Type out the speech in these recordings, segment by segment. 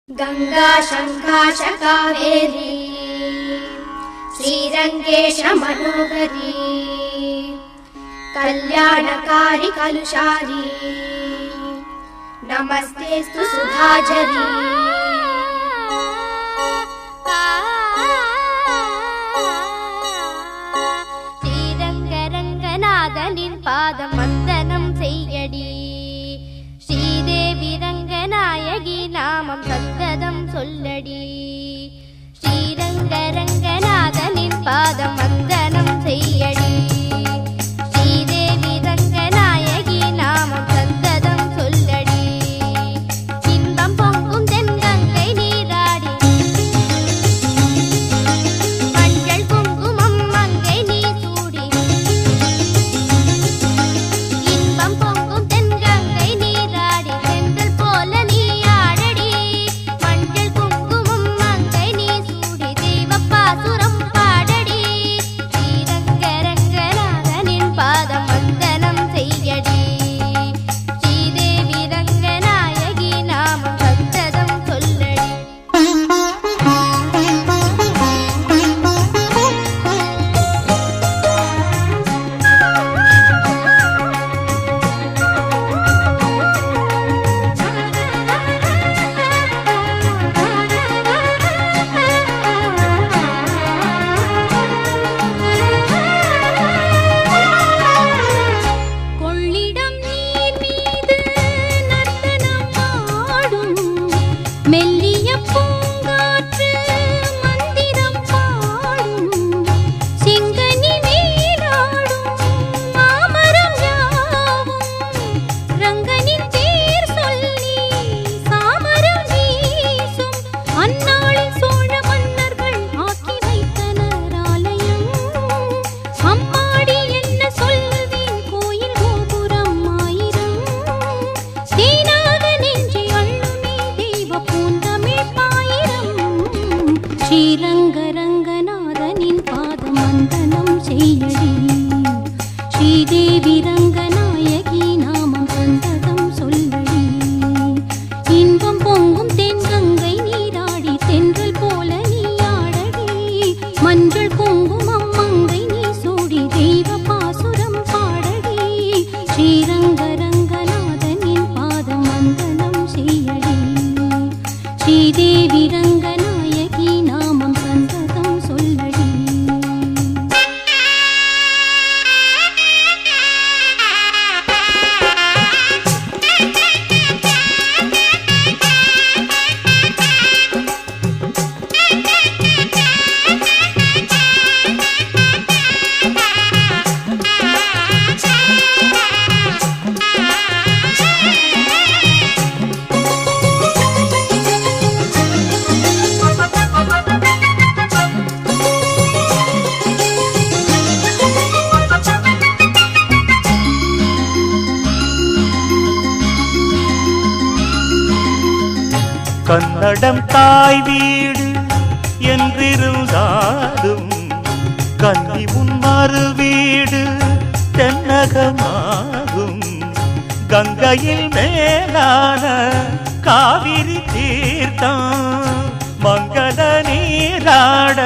गंगा शंखाश कावेरी श्रीरंगेश मनोहरी कल्याणकारी कलुषारी नमस्तेस्तु सुधाझरी श्रीरंगरंगनाथनिन पादम वंदनम सेय्यडी श्रीदेवी रंगनायकी नामम सद्गदम सोल्लडी श्रीरंगरंगनाथनिन पादम वंदनम सेय्यडी श्रीदेवी रंगनायकी नामम सद्गदम सोल्लडी इன்பம் பொங்கும் தென்கங்கை நீராடி மஞ்சள் குங்குமம் மங்கை நீ சூடி இன்பம் பொங்கும் தென்கங்கை நீராடி சென்றல் போல நீ ஆடடி மஞ்சள் குங்குமம் மங்கை நீ சூடி தெய்வப்பாசுரம் பாடடி ஸ்ரீரங்கரங்கநாதனின் பாதம் வந்தனம் செய்யடி ஸ்ரீதேவி ரங்கநாயகி நாமம் சந்ததம் சொல்லடி கொள்ளிடம் நீர் மீது நர்த்தனம் ஆடும் மெல்லிய பூங்காற்று மந்திரம் பாடும் சிங்கனி நீராடும் மாமரம் யாவும் ரங்கனின் பேர் சொல்லி சாமரம் வீசும் அந்நாளில் சோழ மன்னர்கள் ஆக்கி வைத்தனர் ஆலயம் அம்மாடி என்ன சொல்வேன் கோயில் கோபுரம் ஆயிரம் தேனாக நெஞ்சை அள்ளுமே தெய்வ பூந்தமிழ் பாயிரம் ஸ்ரீரங்கரங்கநாதனின் பாதம் வந்தனம் செய்யடி ஸ்ரீதேவி ரங்கநாயகி நாமம் சந்ததம் சொல்லடி இன்பம் பொங்கும் தென்கங்கை நீராடி தென்றல் போல நீ ஆடடி மஞ்சள் குங்குமம் மங்கை நீ சூடி தெய்வ பாசுரம் பாடடி ஸ்ரீரங்கரங்கநாதனின் பாதம் வந்தனம் செய்யடி ஸ்ரீதேவி ரங்கநாயகி நாமம் சந்ததம் சொல்லடி கன்னடம் தாய் வீடு என்றிருந்தாலும் கன்னி உன் மறு வீடு தென்னகமாகும் கங்கையில் மேலான காவிரி தீர்த்தம் மங்கள நீராட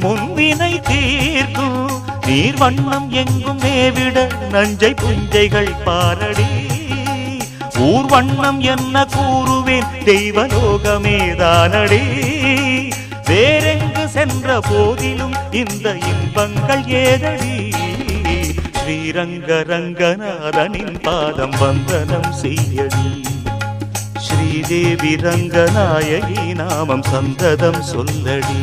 முன்வினை தீர்க்கும் நீர் வண்ணம் எங்கும் மேவிட நஞ்சை புஞ்சைகள் பாரடி ஊர் வண்ணம் என்ன கூறுவேன் தெய்வலோகமேதானடி வேறெங்கு சென்ற போதிலும் இந்த இன்பங்கள் ஏதடி ஸ்ரீரங்கரங்கநாதனின் பாதம் வந்தனம் செய்யடி ஸ்ரீதேவி ரங்கநாயகி நாமம் சந்ததம் சொல்லடி